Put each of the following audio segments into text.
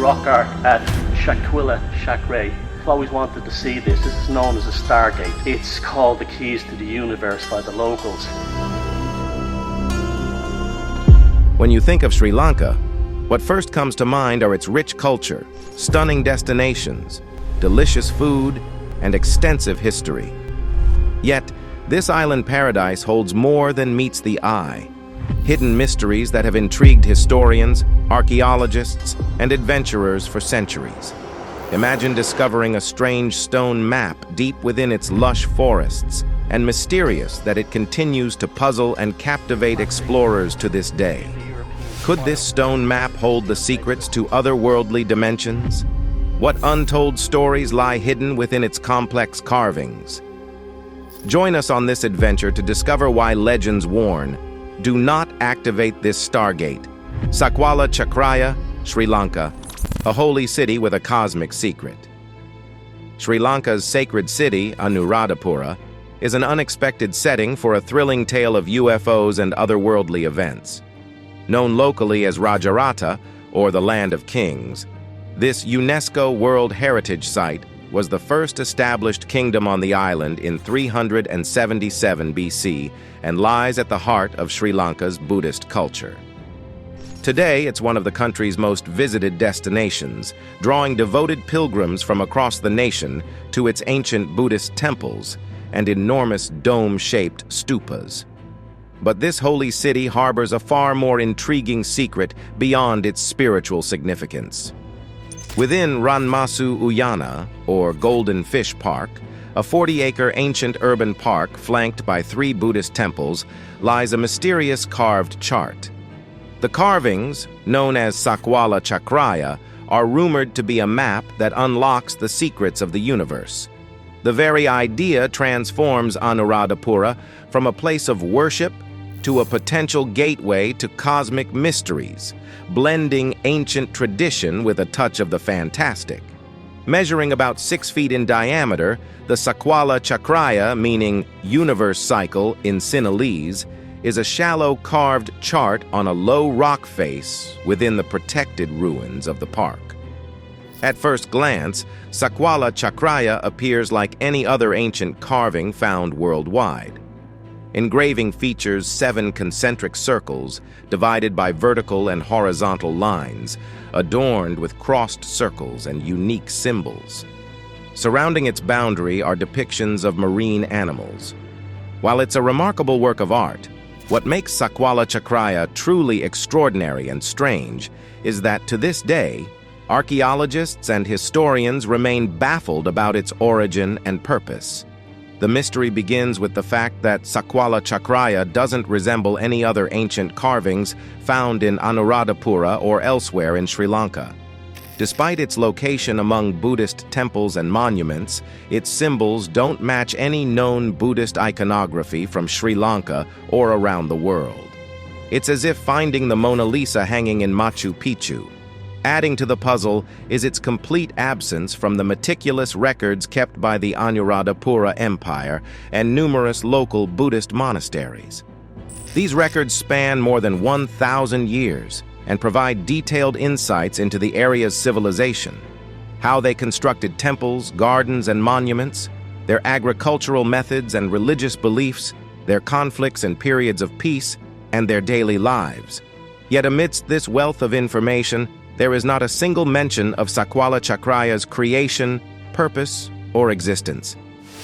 rock art at Sakwala Chakraya. I've always wanted to see this. This is known as a Stargate. It's called the keys to the universe by the locals. When you think of Sri Lanka, what first comes to mind are its rich culture, stunning destinations, delicious food, and extensive history. Yet, this island paradise holds more than meets the eye. Hidden mysteries that have intrigued historians, archaeologists, and adventurers for centuries. Imagine discovering a strange stone map deep within its lush forests, and mysterious that it continues to puzzle and captivate explorers to this day. Could this stone map hold the secrets to otherworldly dimensions? What untold stories lie hidden within its complex carvings? Join us on this adventure to discover why legends warn, do not activate this Stargate. Sakwala Chakraya, Sri Lanka, a holy city with a cosmic secret. Sri Lanka's sacred city, Anuradapura, is an unexpected setting for a thrilling tale of UFOs and otherworldly events. Known locally as Rajarata, or the Land of Kings, this UNESCO World Heritage Site was the first established kingdom on the island in 377 BC and lies at the heart of Sri Lanka's Buddhist culture. Today, it's one of the country's most visited destinations, drawing devoted pilgrims from across the nation to its ancient Buddhist temples and enormous dome-shaped stupas. But this holy city harbors a far more intriguing secret beyond its spiritual significance. Within Masu Uana, or Golden Fish Park, a 40-acre ancient urban park flanked by 3 Buddhist temples, lies a mysterious carved chart. The carvings, known as Sakwala Chakraya, are rumored to be a map that unlocks the secrets of the universe. The very idea transforms Anuradapura from a place of worship to a potential gateway to cosmic mysteries, blending ancient tradition with a touch of the fantastic. Measuring about 6 feet in diameter, the Sakwala Chakraya, meaning universe cycle in Sinhalese, is a shallow carved chart on a low rock face within the protected ruins of the park. At first glance, Sakwala Chakraya appears like any other ancient carving found worldwide. Engraving features 7 concentric circles divided by vertical and horizontal lines, adorned with crossed circles and unique symbols. Surrounding its boundary are depictions of marine animals. While it's a remarkable work of art, what makes Sakwala Chakraya truly extraordinary and strange is that to this day, archaeologists and historians remain baffled about its origin and purpose. The mystery begins with the fact that Sakwala Chakraya doesn't resemble any other ancient carvings found in Anuradapura or elsewhere in Sri Lanka. Despite its location among Buddhist temples and monuments, its symbols don't match any known Buddhist iconography from Sri Lanka or around the world. It's as if finding the Mona Lisa hanging in Machu Picchu. Adding to the puzzle is its complete absence from the meticulous records kept by the Anuradapura Empire and numerous local Buddhist monasteries. These records span more than 1,000 years and provide detailed insights into the area's civilization, how they constructed temples, gardens, and monuments, their agricultural methods and religious beliefs, their conflicts and periods of peace, and their daily lives. Yet amidst this wealth of information, there is not a single mention of Sakwala Chakraya's creation, purpose, or existence.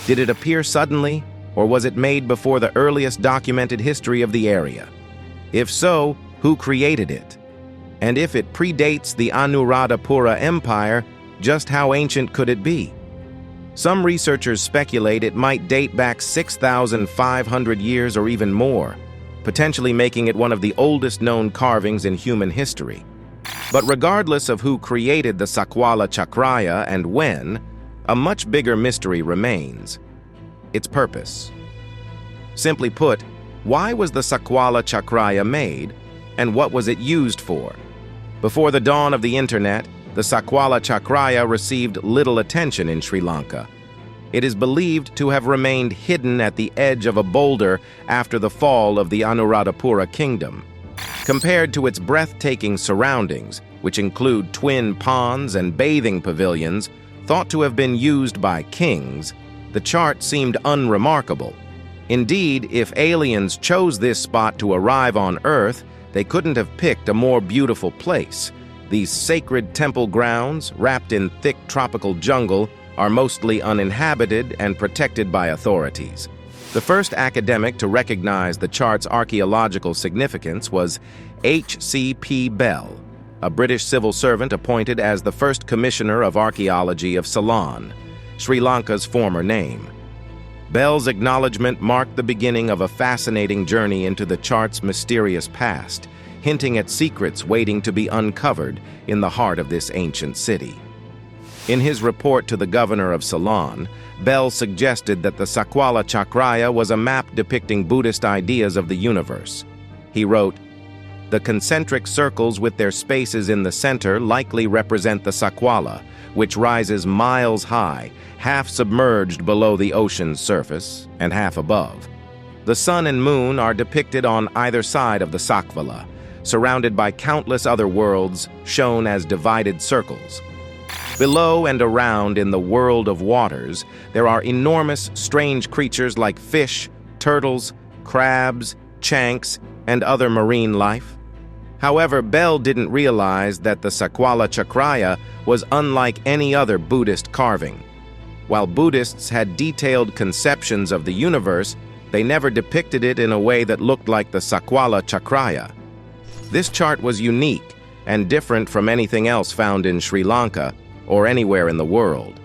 Did it appear suddenly, or was it made before the earliest documented history of the area? If so, who created it? And if it predates the Anuradapura Empire, just how ancient could it be? Some researchers speculate it might date back 6,500 years or even more, potentially making it one of the oldest known carvings in human history. But regardless of who created the Sakwala Chakraya and when, a much bigger mystery remains: its purpose. Simply put, why was the Sakwala Chakraya made, and what was it used for? Before the dawn of the internet, the Sakwala Chakraya received little attention in Sri Lanka. It is believed to have remained hidden at the edge of a boulder after the fall of the Anuradapura kingdom. Compared to its breathtaking surroundings, which include twin ponds and bathing pavilions thought to have been used by kings, the chart seemed unremarkable. Indeed, if aliens chose this spot to arrive on Earth, they couldn't have picked a more beautiful place. These sacred temple grounds, wrapped in thick tropical jungle, are mostly uninhabited and protected by authorities. The first academic to recognize the chart's archaeological significance was H.C.P. Bell, a British civil servant appointed as the first Commissioner of Archaeology of Ceylon, Sri Lanka's former name. Bell's acknowledgement marked the beginning of a fascinating journey into the chart's mysterious past, hinting at secrets waiting to be uncovered in the heart of this ancient city. In his report to the governor of Ceylon, Bell suggested that the Sakwala Chakraya was a map depicting Buddhist ideas of the universe. He wrote, "The concentric circles with their spaces in the center likely represent the Sakwala, which rises miles high, half submerged below the ocean's surface and half above. The sun and moon are depicted on either side of the Sakwala, surrounded by countless other worlds shown as divided circles. Below and around in the world of waters, there are enormous, strange creatures like fish, turtles, crabs, chanks, and other marine life." However, Bell didn't realize that the Sakwala Chakraya was unlike any other Buddhist carving. While Buddhists had detailed conceptions of the universe, they never depicted it in a way that looked like the Sakwala Chakraya. This chart was unique and different from anything else found in Sri Lanka or anywhere in the world.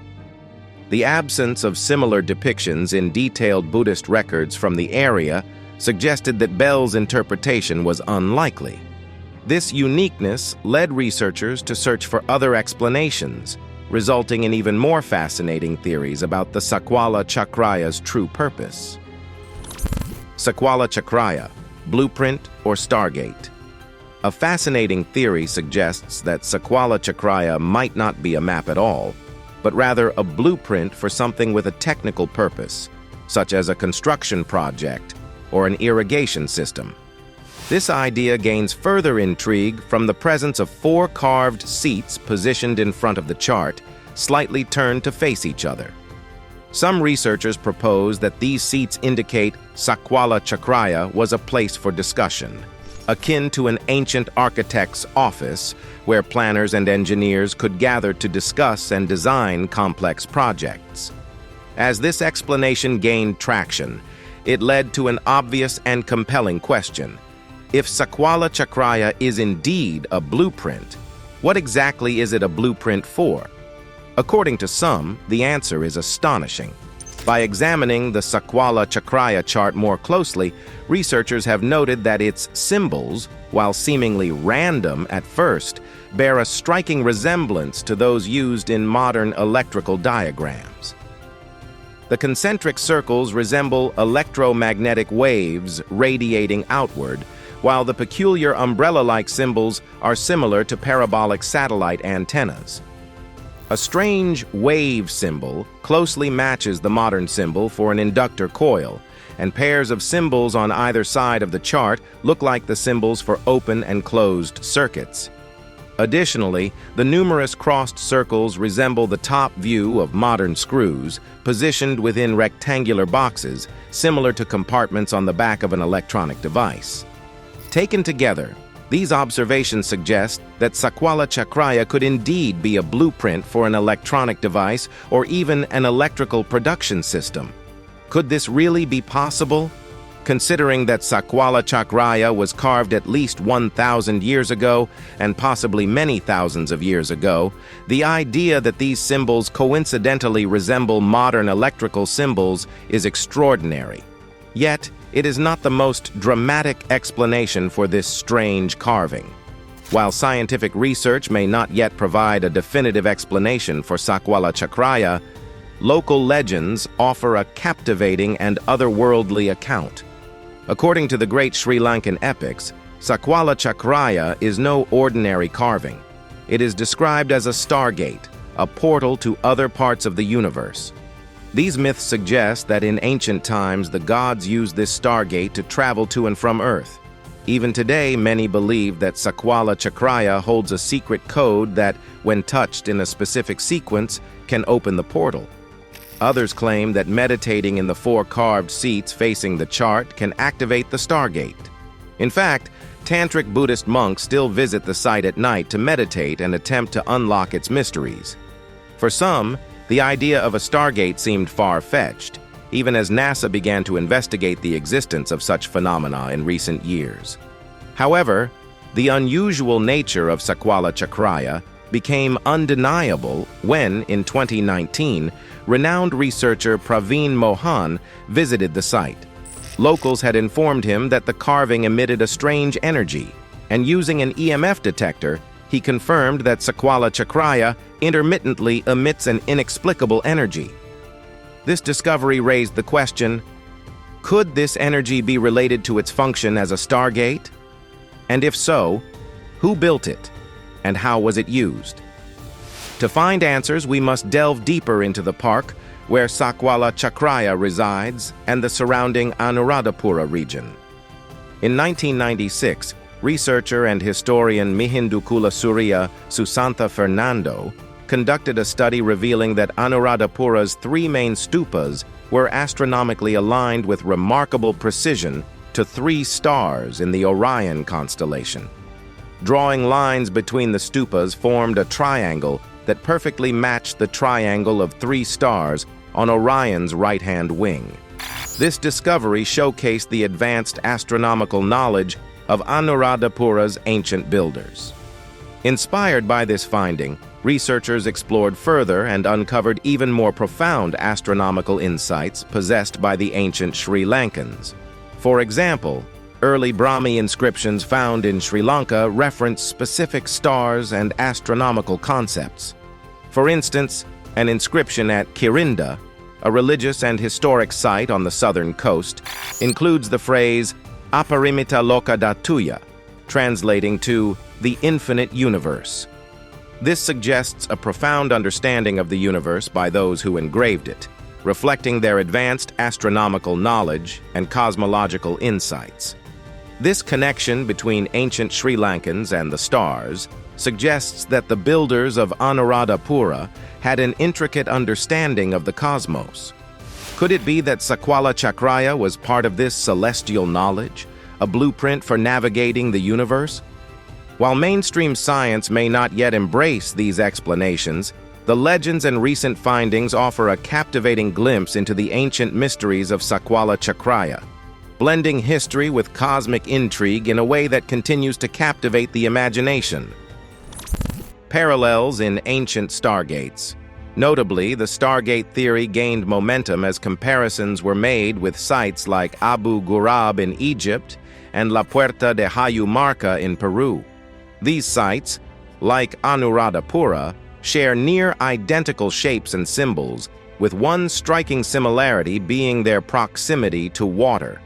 The absence of similar depictions in detailed Buddhist records from the area suggested that Bell's interpretation was unlikely. This uniqueness led researchers to search for other explanations, resulting in even more fascinating theories about the Sakwala Chakraya's true purpose. Sakwala Chakraya, blueprint or Stargate. A fascinating theory suggests that Sakwala Chakraya might not be a map at all, but rather a blueprint for something with a technical purpose, such as a construction project or an irrigation system. This idea gains further intrigue from the presence of 4 carved seats positioned in front of the chart, slightly turned to face each other. Some researchers propose that these seats indicate Sakwala Chakraya was a place for discussion, akin to an ancient architect's office where planners and engineers could gather to discuss and design complex projects. As this explanation gained traction, it led to an obvious and compelling question. If Sakwala Chakraya is indeed a blueprint, what exactly is it a blueprint for? According to some, the answer is astonishing. By examining the Sakwala Chakraya chart more closely, researchers have noted that its symbols, while seemingly random at first, bear a striking resemblance to those used in modern electrical diagrams. The concentric circles resemble electromagnetic waves radiating outward, while the peculiar umbrella-like symbols are similar to parabolic satellite antennas. A strange wave symbol closely matches the modern symbol for an inductor coil, and pairs of symbols on either side of the chart look like the symbols for open and closed circuits. Additionally, the numerous crossed circles resemble the top view of modern screws, positioned within rectangular boxes, similar to compartments on the back of an electronic device. Taken together, these observations suggest that Sakwala Chakraya could indeed be a blueprint for an electronic device or even an electrical production system. Could this really be possible? Considering that Sakwala Chakraya was carved at least 1,000 years ago and possibly many thousands of years ago, the idea that these symbols coincidentally resemble modern electrical symbols is extraordinary. Yet, it is not the most dramatic explanation for this strange carving. While scientific research may not yet provide a definitive explanation for Sakwala Chakraya, local legends offer a captivating and otherworldly account. According to the great Sri Lankan epics, Sakwala Chakraya is no ordinary carving. It is described as a stargate, a portal to other parts of the universe. These myths suggest that in ancient times the gods used this stargate to travel to and from Earth. Even today, many believe that Sakwala Chakraya holds a secret code that, when touched in a specific sequence, can open the portal. Others claim that meditating in the 4 carved seats facing the chart can activate the Stargate. In fact, Tantric Buddhist monks still visit the site at night to meditate and attempt to unlock its mysteries. For some, the idea of a Stargate seemed far-fetched, even as NASA began to investigate the existence of such phenomena in recent years. However, the unusual nature of Sakwala Chakraya became undeniable when, in 2019, renowned researcher Praveen Mohan visited the site. Locals had informed him that the carving emitted a strange energy, and using an EMF detector, he confirmed that Sakwala Chakraya intermittently emits an inexplicable energy. This discovery raised the question, could this energy be related to its function as a Stargate? And if so, who built it, and how was it used? To find answers, we must delve deeper into the park, where Sakwala Chakraya resides, and the surrounding Anuradapura region. In 1996, researcher and historian Mihindukula Surya Susantha Fernando conducted a study revealing that Anuradapura's 3 main stupas were astronomically aligned with remarkable precision to 3 stars in the Orion constellation. Drawing lines between the stupas formed a triangle that perfectly matched the triangle of 3 stars on Orion's right-hand wing. This discovery showcased the advanced astronomical knowledge of Anuradapura's ancient builders. Inspired by this finding, researchers explored further and uncovered even more profound astronomical insights possessed by the ancient Sri Lankans. For example, early Brahmi inscriptions found in Sri Lanka reference specific stars and astronomical concepts. For instance, an inscription at Kirinda, a religious and historic site on the southern coast, includes the phrase Aparimita Loka Dhatuya, translating to the infinite universe. This suggests a profound understanding of the universe by those who engraved it, reflecting their advanced astronomical knowledge and cosmological insights. This connection between ancient Sri Lankans and the stars suggests that the builders of Anuradapura had an intricate understanding of the cosmos. Could it be that Sakwala Chakraya was part of this celestial knowledge, a blueprint for navigating the universe? While mainstream science may not yet embrace these explanations, the legends and recent findings offer a captivating glimpse into the ancient mysteries of Sakwala Chakraya, blending history with cosmic intrigue in a way that continues to captivate the imagination. Parallels in ancient Stargates. Notably, the Stargate theory gained momentum as comparisons were made with sites like Abu Ghurab in Egypt and La Puerta de Hayumarca in Peru. These sites, like Anuradapura, share near-identical shapes and symbols, with one striking similarity being their proximity to water.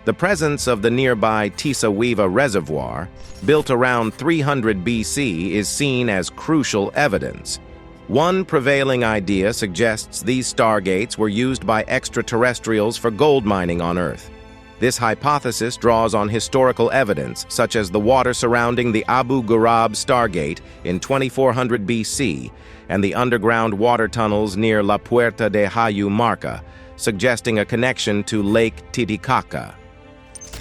The presence of the nearby Tisaweeva Reservoir, built around 300 BC, is seen as crucial evidence. One prevailing idea suggests these Stargates were used by extraterrestrials for gold mining on Earth. This hypothesis draws on historical evidence, such as the water surrounding the Abu Ghurab Stargate in 2400 BC and the underground water tunnels near La Puerta de Hayumarca, suggesting a connection to Lake Titicaca.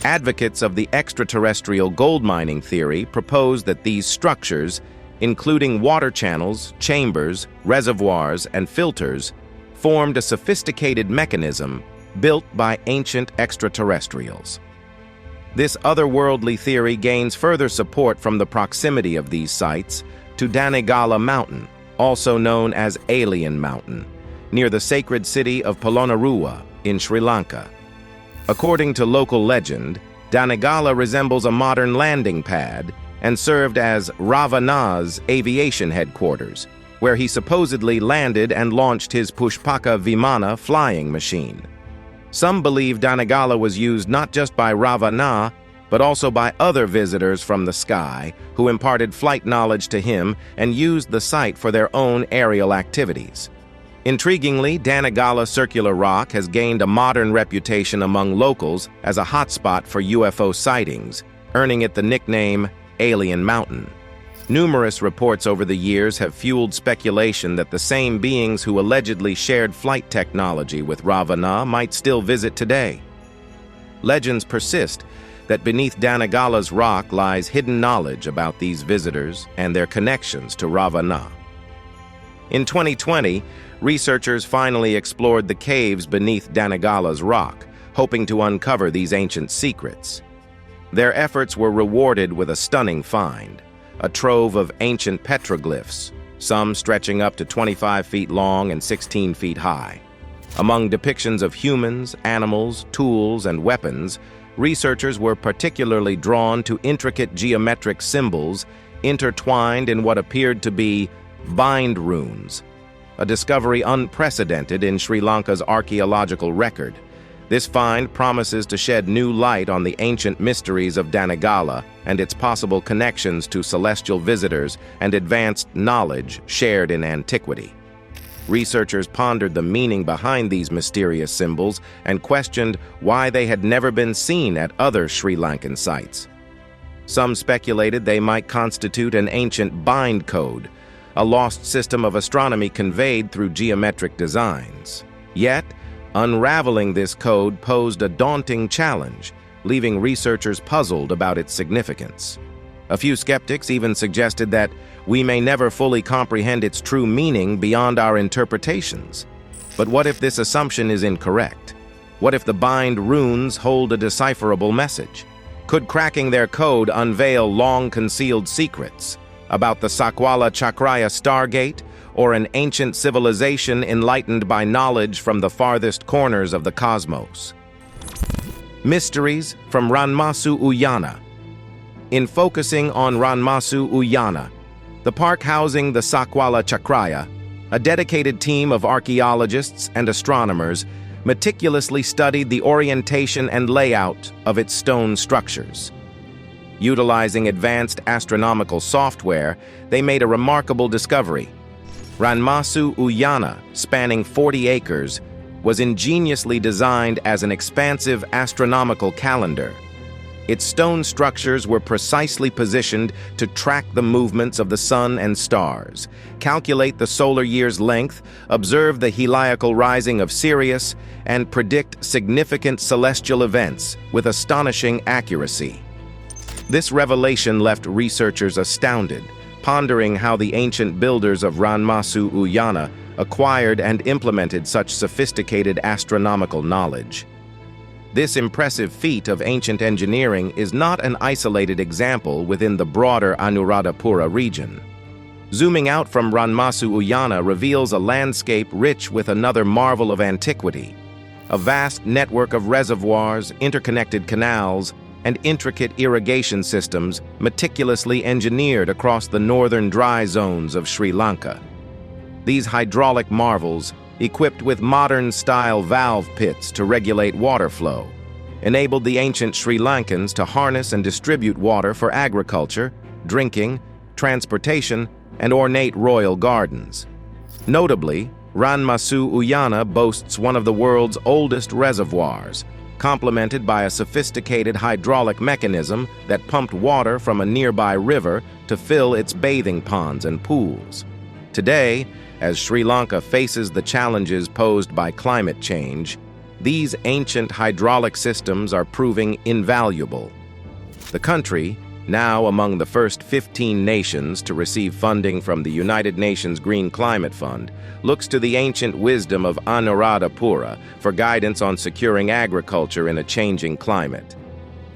Advocates of the extraterrestrial gold mining theory propose that these structures, including water channels, chambers, reservoirs, and filters, formed a sophisticated mechanism built by ancient extraterrestrials. This otherworldly theory gains further support from the proximity of these sites to Danegala Mountain, also known as Alien Mountain, near the sacred city of Polonnaruwa in Sri Lanka. According to local legend, Danegala resembles a modern landing pad and served as Ravana's aviation headquarters, where he supposedly landed and launched his Pushpaka Vimana flying machine. Some believe Danegala was used not just by Ravana, but also by other visitors from the sky who imparted flight knowledge to him and used the site for their own aerial activities. Intriguingly, Danegala Circular Rock has gained a modern reputation among locals as a hotspot for UFO sightings, earning it the nickname Alien Mountain. Numerous reports over the years have fueled speculation that the same beings who allegedly shared flight technology with Ravana might still visit today. Legends persist that beneath Danagala's rock lies hidden knowledge about these visitors and their connections to Ravana. In 2020, researchers finally explored the caves beneath Danagala's rock, hoping to uncover these ancient secrets. Their efforts were rewarded with a stunning find, a trove of ancient petroglyphs, some stretching up to 25 feet long and 16 feet high. Among depictions of humans, animals, tools, and weapons, researchers were particularly drawn to intricate geometric symbols intertwined in what appeared to be bind runes, a discovery unprecedented in Sri Lanka's archaeological record. This find promises to shed new light on the ancient mysteries of Danagala and its possible connections to celestial visitors and advanced knowledge shared in antiquity. Researchers pondered the meaning behind these mysterious symbols and questioned why they had never been seen at other Sri Lankan sites. Some speculated they might constitute an ancient bind code, a lost system of astronomy conveyed through geometric designs. Yet, unraveling this code posed a daunting challenge, leaving researchers puzzled about its significance. A few skeptics even suggested that we may never fully comprehend its true meaning beyond our interpretations. But what if this assumption is incorrect? What if the bind runes hold a decipherable message? Could cracking their code unveil long-concealed secrets about the Sakwala Chakraya Stargate, or an ancient civilization enlightened by knowledge from the farthest corners of the cosmos? Mysteries from Masu, Uana. In focusing on Masu, Uana, the park housing the Sakwala Chakraya, a dedicated team of archaeologists and astronomers meticulously studied the orientation and layout of its stone structures. Utilizing advanced astronomical software, they made a remarkable discovery. Masu, Uana, spanning 40 acres, was ingeniously designed as an expansive astronomical calendar. Its stone structures were precisely positioned to track the movements of the sun and stars, calculate the solar year's length, observe the heliacal rising of Sirius, and predict significant celestial events with astonishing accuracy. This revelation left researchers astounded, pondering how the ancient builders of Masu, Uana acquired and implemented such sophisticated astronomical knowledge. This impressive feat of ancient engineering is not an isolated example within the broader Anuradapura region. Zooming out from Masu, Uana reveals a landscape rich with another marvel of antiquity, a vast network of reservoirs, interconnected canals, and intricate irrigation systems meticulously engineered across the northern dry zones of Sri Lanka. These hydraulic marvels, equipped with modern-style valve pits to regulate water flow, enabled the ancient Sri Lankans to harness and distribute water for agriculture, drinking, transportation, and ornate royal gardens. Notably, Masu, Uana boasts one of the world's oldest reservoirs, complemented by a sophisticated hydraulic mechanism that pumped water from a nearby river to fill its bathing ponds and pools. Today, as Sri Lanka faces the challenges posed by climate change, these ancient hydraulic systems are proving invaluable. The country, now among the first 15 nations to receive funding from the United Nations Green Climate Fund, looks to the ancient wisdom of Anuradapura for guidance on securing agriculture in a changing climate.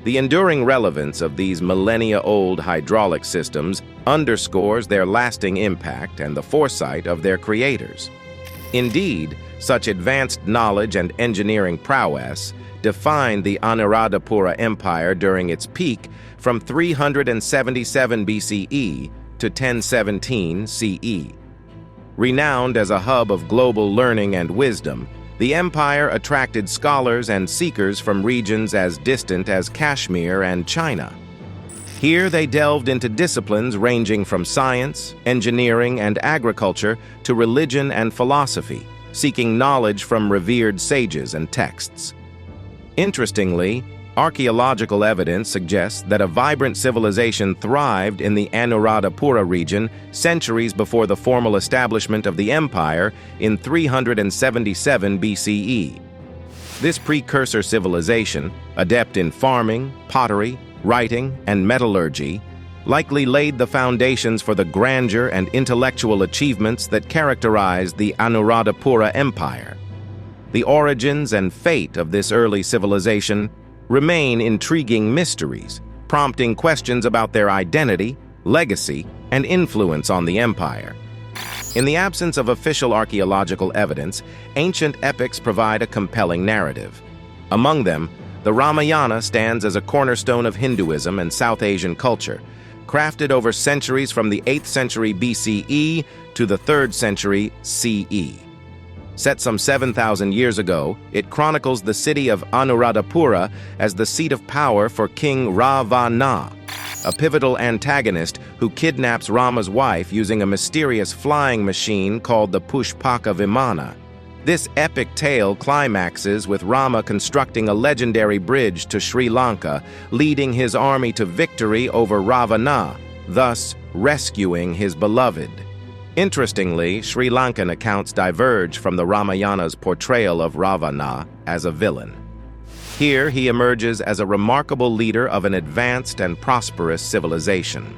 The enduring relevance of these millennia-old hydraulic systems underscores their lasting impact and the foresight of their creators. Indeed, such advanced knowledge and engineering prowess defined the Anuradapura Empire during its peak from 377 BCE to 1017 CE. Renowned as a hub of global learning and wisdom, the empire attracted scholars and seekers from regions as distant as Kashmir and China. Here they delved into disciplines ranging from science, engineering, and agriculture to religion and philosophy, seeking knowledge from revered sages and texts. Interestingly, Archaeological evidence suggests that a vibrant civilization thrived in the Anuradapura region centuries before the formal establishment of the empire in 377 BCE. This precursor civilization, adept in farming, pottery, writing, and metallurgy, likely laid the foundations for the grandeur and intellectual achievements that characterized the Anuradapura Empire. The origins and fate of this early civilization remain intriguing mysteries, prompting questions about their identity, legacy, and influence on the empire. In the absence of official archaeological evidence, ancient epics provide a compelling narrative. Among them, the Ramayana stands as a cornerstone of Hinduism and South Asian culture, crafted over centuries from the 8th century BCE to the 3rd century CE. Set some 7,000 years ago, it chronicles the city of Anuradapura as the seat of power for King Ravana, a pivotal antagonist who kidnaps Rama's wife using a mysterious flying machine called the Pushpaka Vimana. This epic tale climaxes with Rama constructing a legendary bridge to Sri Lanka, leading his army to victory over Ravana, thus rescuing his beloved. Interestingly, Sri Lankan accounts diverge from the Ramayana's portrayal of Ravana as a villain. Here, he emerges as a remarkable leader of an advanced and prosperous civilization.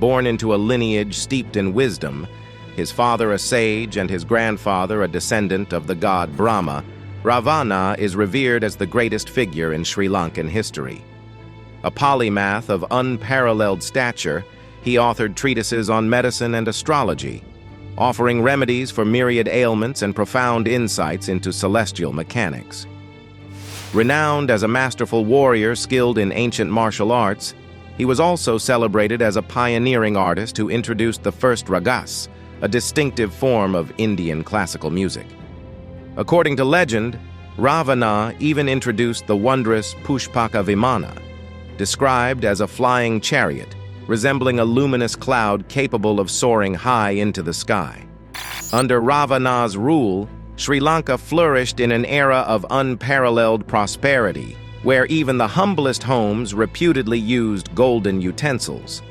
Born into a lineage steeped in wisdom, his father a sage and his grandfather a descendant of the god Brahma, Ravana is revered as the greatest figure in Sri Lankan history. A polymath of unparalleled stature, he authored treatises on medicine and astrology, offering remedies for myriad ailments and profound insights into celestial mechanics. Renowned as a masterful warrior skilled in ancient martial arts, he was also celebrated as a pioneering artist who introduced the first ragas, a distinctive form of Indian classical music. According to legend, Ravana even introduced the wondrous Pushpaka Vimana, described as a flying chariot, resembling a luminous cloud capable of soaring high into the sky. Under Ravana's rule, Sri Lanka flourished in an era of unparalleled prosperity, where even the humblest homes reputedly used golden utensils.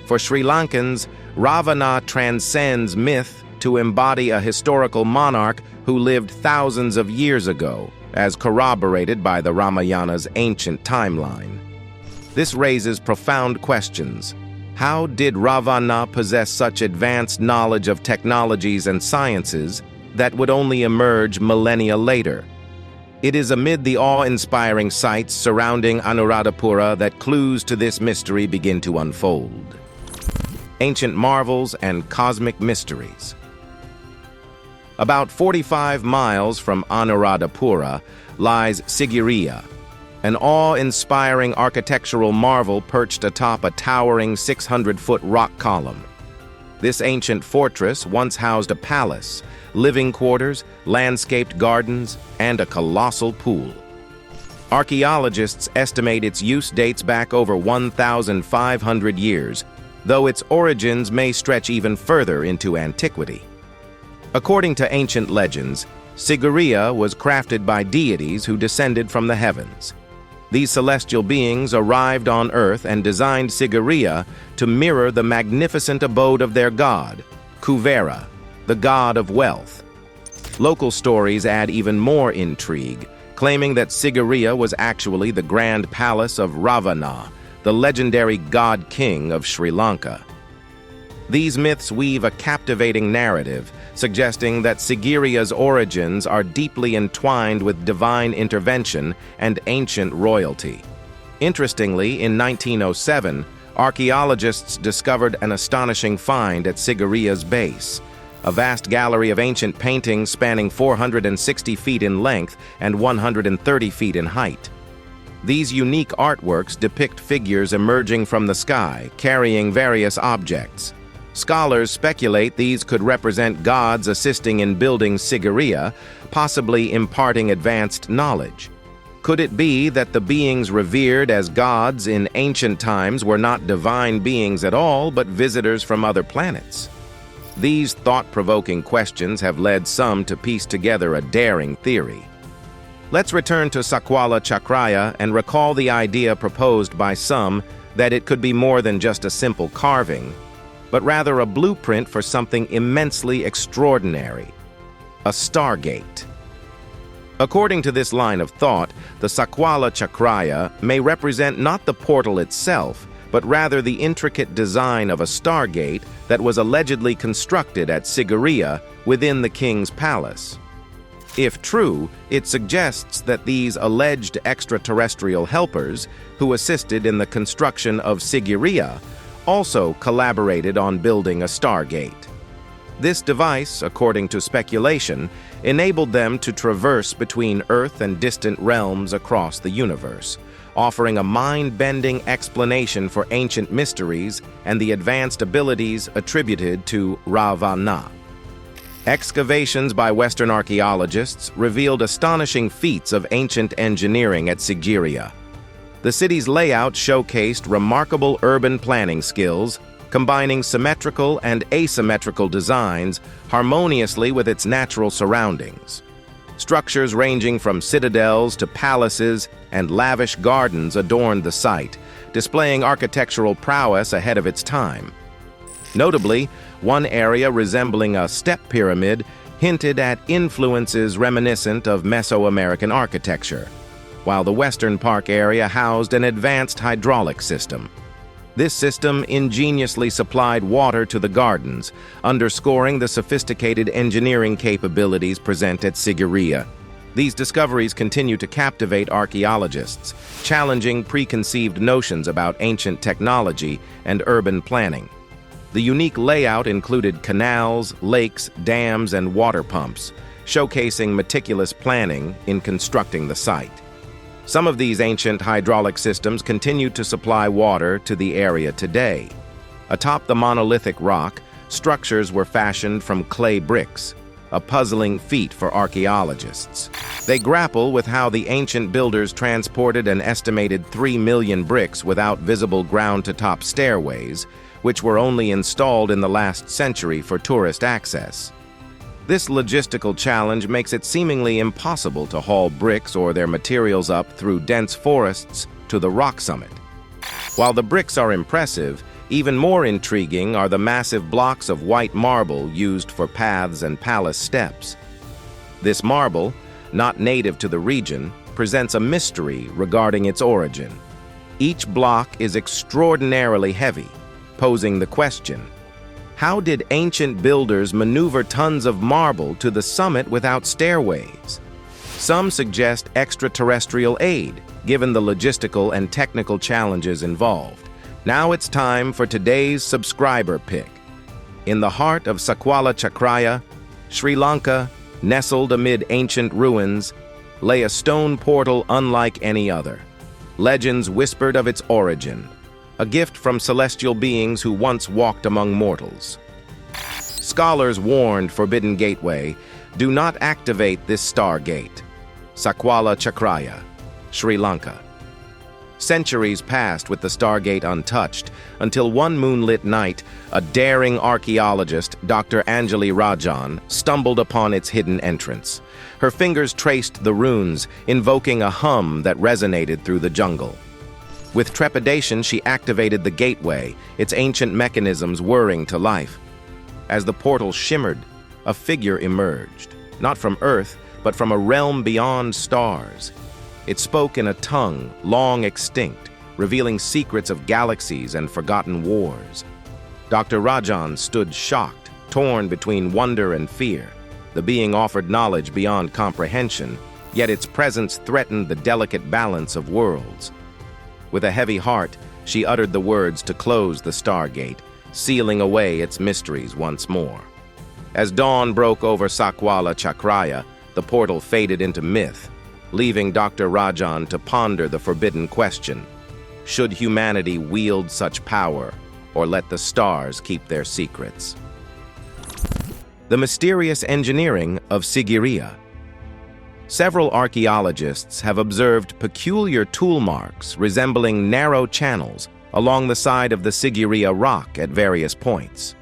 For Sri Lankans, Ravana transcends myth to embody a historical monarch who lived thousands of years ago, as corroborated by the Ramayana's ancient timeline. This raises profound questions. How did Ravana possess such advanced knowledge of technologies and sciences that would only emerge millennia later? It is amid the awe-inspiring sights surrounding Anuradapura that clues to this mystery begin to unfold. Ancient marvels and cosmic mysteries. About 45 miles from Anuradapura lies Sigara, an awe-inspiring architectural marvel perched atop a towering 600-foot rock column. This ancient fortress once housed a palace, living quarters, landscaped gardens, and a colossal pool. Archaeologists estimate its use dates back over 1,500 years, though its origins may stretch even further into antiquity. According to ancient legends, Sigara was crafted by deities who descended from the heavens. These celestial beings arrived on Earth and designed Sigara to mirror the magnificent abode of their god, Kuvera, the god of wealth. Local stories add even more intrigue, claiming that Sigara was actually the grand palace of Ravana, the legendary god-king of Sri Lanka. These myths weave a captivating narrative, suggesting that Sigiria's origins are deeply entwined with divine intervention and ancient royalty. Interestingly, in 1907, archaeologists discovered an astonishing find at Sigiria's base, a vast gallery of ancient paintings spanning 460 feet in length and 130 feet in height. These unique artworks depict figures emerging from the sky, carrying various objects. Scholars speculate these could represent gods assisting in building Sigara, possibly imparting advanced knowledge. Could it be that the beings revered as gods in ancient times were not divine beings at all, but visitors from other planets? These thought-provoking questions have led some to piece together a daring theory. Let's return to Sakwala Chakraya and recall the idea proposed by some that it could be more than just a simple carving, but rather a blueprint for something immensely extraordinary: a Stargate. According to this line of thought, the Sakwala Chakraya may represent not the portal itself, but rather the intricate design of a Stargate that was allegedly constructed at Sigara within the king's palace. If true, it suggests that these alleged extraterrestrial helpers, who assisted in the construction of Sigura, also collaborated on building a Stargate. This device, according to speculation, enabled them to traverse between Earth and distant realms across the universe, offering a mind-bending explanation for ancient mysteries and the advanced abilities attributed to Ravana. Excavations by Western archaeologists revealed astonishing feats of ancient engineering at Sigara. The city's layout showcased remarkable urban planning skills, combining symmetrical and asymmetrical designs harmoniously with its natural surroundings. Structures ranging from citadels to palaces and lavish gardens adorned the site, displaying architectural prowess ahead of its time. Notably, one area resembling a step pyramid hinted at influences reminiscent of Mesoamerican architecture, while the western park area housed an advanced hydraulic system. This system ingeniously supplied water to the gardens, underscoring the sophisticated engineering capabilities present at Sigara. These discoveries continue to captivate archaeologists, challenging preconceived notions about ancient technology and urban planning. The unique layout included canals, lakes, dams, and water pumps, showcasing meticulous planning in constructing the site. Some of these ancient hydraulic systems continue to supply water to the area today. Atop the monolithic rock, structures were fashioned from clay bricks, a puzzling feat for archaeologists. They grapple with how the ancient builders transported an estimated 3 million bricks without visible ground-to-top stairways, which were only installed in the last century for tourist access. This logistical challenge makes it seemingly impossible to haul bricks or their materials up through dense forests to the rock summit. While the bricks are impressive, even more intriguing are the massive blocks of white marble used for paths and palace steps. This marble, not native to the region, presents a mystery regarding its origin. Each block is extraordinarily heavy, posing the question: how did ancient builders maneuver tons of marble to the summit without stairways? Some suggest extraterrestrial aid, given the logistical and technical challenges involved. Now it's time for today's subscriber pick. In the heart of Sakwala Chakraya, Sri Lanka, nestled amid ancient ruins, lay a stone portal unlike any other. Legends whispered of its origin, a gift from celestial beings who once walked among mortals. Scholars warned Forbidden Gateway, do not activate this Stargate. Sakwala Chakraya, Sri Lanka. Centuries passed with the Stargate untouched, until one moonlit night, a daring archaeologist, Dr. Anjali Rajan, stumbled upon its hidden entrance. Her fingers traced the runes, invoking a hum that resonated through the jungle. With trepidation, she activated the gateway, its ancient mechanisms whirring to life. As the portal shimmered, a figure emerged, not from Earth, but from a realm beyond stars. It spoke in a tongue long extinct, revealing secrets of galaxies and forgotten wars. Dr. Rajan stood shocked, torn between wonder and fear. The being offered knowledge beyond comprehension, yet its presence threatened the delicate balance of worlds. With a heavy heart, she uttered the words to close the Stargate, sealing away its mysteries once more. As dawn broke over Sakwala Chakraya, the portal faded into myth, leaving Dr. Rajan to ponder the forbidden question: should humanity wield such power, or let the stars keep their secrets? The mysterious engineering of Sigara. Several archaeologists have observed peculiar tool marks resembling narrow channels along the side of the Sigara rock at various points.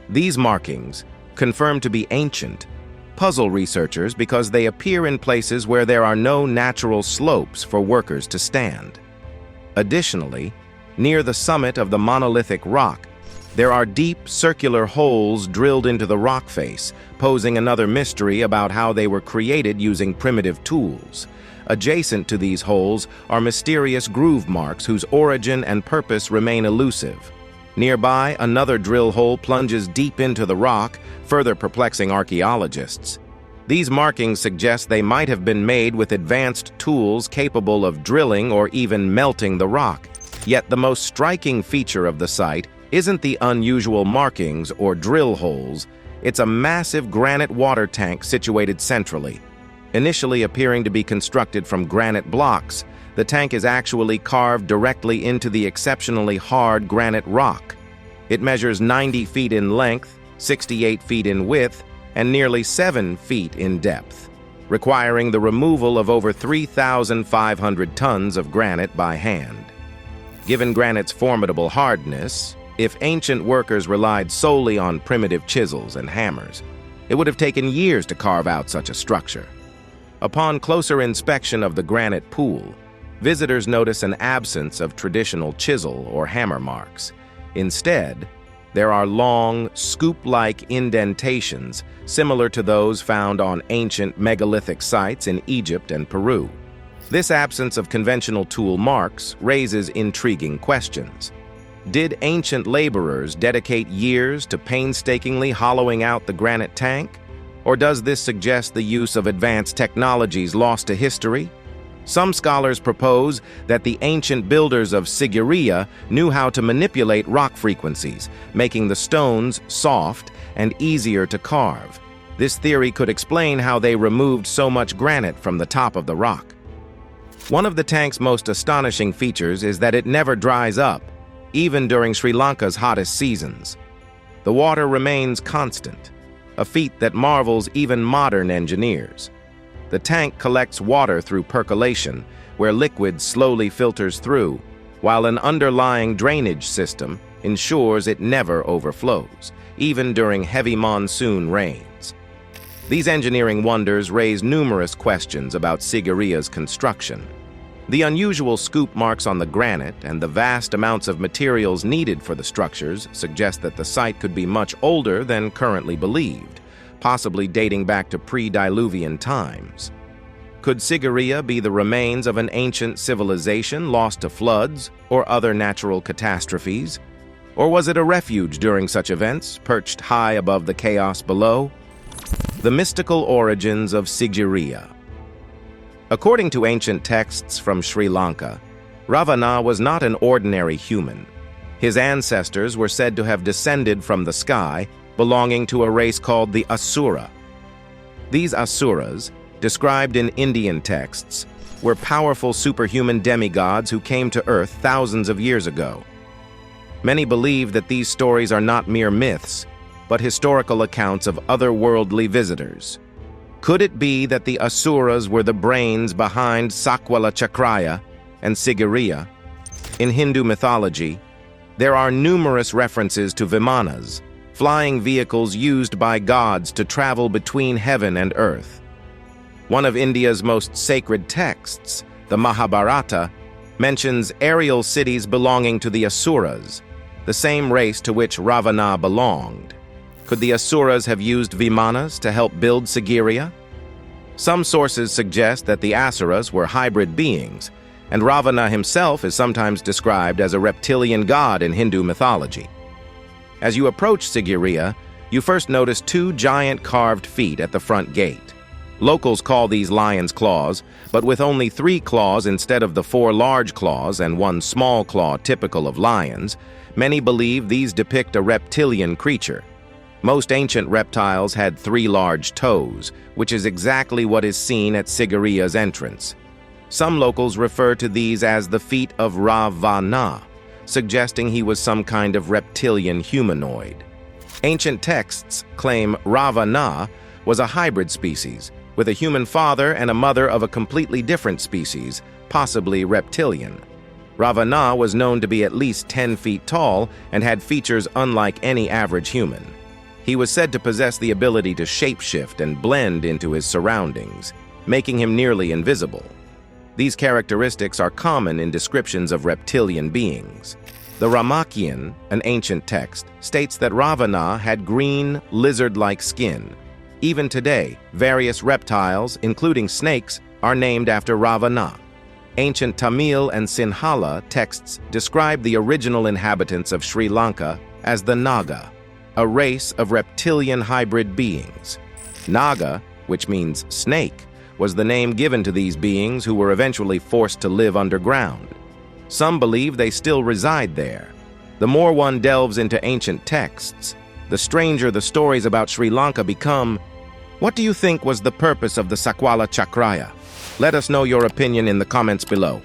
These markings, confirmed to be ancient, puzzle researchers because they appear in places where there are no natural slopes for workers to stand. Additionally, near the summit of the monolithic rock, there are deep circular holes drilled into the rock face, posing another mystery about how they were created using primitive tools. Adjacent to these holes are mysterious groove marks whose origin and purpose remain elusive. Nearby, another drill hole plunges deep into the rock, further perplexing archaeologists. These markings suggest they might have been made with advanced tools capable of drilling or even melting the rock. Yet the most striking feature of the site isn't the unusual markings or drill holes. It's a massive granite water tank situated centrally. Initially appearing to be constructed from granite blocks, the tank is actually carved directly into the exceptionally hard granite rock. It measures 90 feet in length, 68 feet in width, and nearly 7 feet in depth, requiring the removal of over 3,500 tons of granite by hand. Given granite's formidable hardness, if ancient workers relied solely on primitive chisels and hammers, it would have taken years to carve out such a structure. Upon closer inspection of the granite pool, visitors notice an absence of traditional chisel or hammer marks. Instead, there are long, scoop-like indentations similar to those found on ancient megalithic sites in Egypt and Peru. This absence of conventional tool marks raises intriguing questions. Did ancient laborers dedicate years to painstakingly hollowing out the granite tank? Or does this suggest the use of advanced technologies lost to history? Some scholars propose that the ancient builders of Sigara knew how to manipulate rock frequencies, making the stones soft and easier to carve. This theory could explain how they removed so much granite from the top of the rock. One of the tank's most astonishing features is that it never dries up, even during Sri Lanka's hottest seasons. The water remains constant, a feat that marvels even modern engineers. The tank collects water through percolation, where liquid slowly filters through, while an underlying drainage system ensures it never overflows, even during heavy monsoon rains. These engineering wonders raise numerous questions about Sigara's construction. The unusual scoop marks on the granite and the vast amounts of materials needed for the structures suggest that the site could be much older than currently believed, possibly dating back to pre-Diluvian times. Could Sigara be the remains of an ancient civilization lost to floods or other natural catastrophes? Or was it a refuge during such events, perched high above the chaos below? The mystical origins of Sigara. According to ancient texts from Sri Lanka, Ravana was not an ordinary human. His ancestors were said to have descended from the sky, belonging to a race called the Asura. These Asuras, described in Indian texts, were powerful superhuman demigods who came to Earth thousands of years ago. Many believe that these stories are not mere myths, but historical accounts of otherworldly visitors. Could it be that the Asuras were the brains behind Sakwala Chakraya and Sigara? In Hindu mythology, there are numerous references to Vimanas, flying vehicles used by gods to travel between heaven and earth. One of India's most sacred texts, the Mahabharata, mentions aerial cities belonging to the Asuras, the same race to which Ravana belonged. Could the Asuras have used Vimanas to help build Sigara? Some sources suggest that the Asuras were hybrid beings, and Ravana himself is sometimes described as a reptilian god in Hindu mythology. As you approach Sigara, you first notice 2 giant carved feet at the front gate. Locals call these lion's claws, but with only 3 claws instead of the 4 large claws and 1 small claw typical of lions, many believe these depict a reptilian creature. Most ancient reptiles had 3 large toes, which is exactly what is seen at Sigara's entrance. Some locals refer to these as the feet of Ravana, suggesting he was some kind of reptilian humanoid. Ancient texts claim Ravana was a hybrid species, with a human father and a mother of a completely different species, possibly reptilian. Ravana was known to be at least 10 feet tall and had features unlike any average human. He was said to possess the ability to shapeshift and blend into his surroundings, making him nearly invisible. These characteristics are common in descriptions of reptilian beings. The Ramakien, an ancient text, states that Ravana had green, lizard-like skin. Even today, various reptiles, including snakes, are named after Ravana. Ancient Tamil and Sinhala texts describe the original inhabitants of Sri Lanka as the Naga, a race of reptilian hybrid beings. Naga, which means snake, was the name given to these beings who were eventually forced to live underground. Some believe they still reside there. The more one delves into ancient texts, the stranger the stories about Sri Lanka become. What do you think was the purpose of the Sakwala Chakraya? Let us know your opinion in the comments below.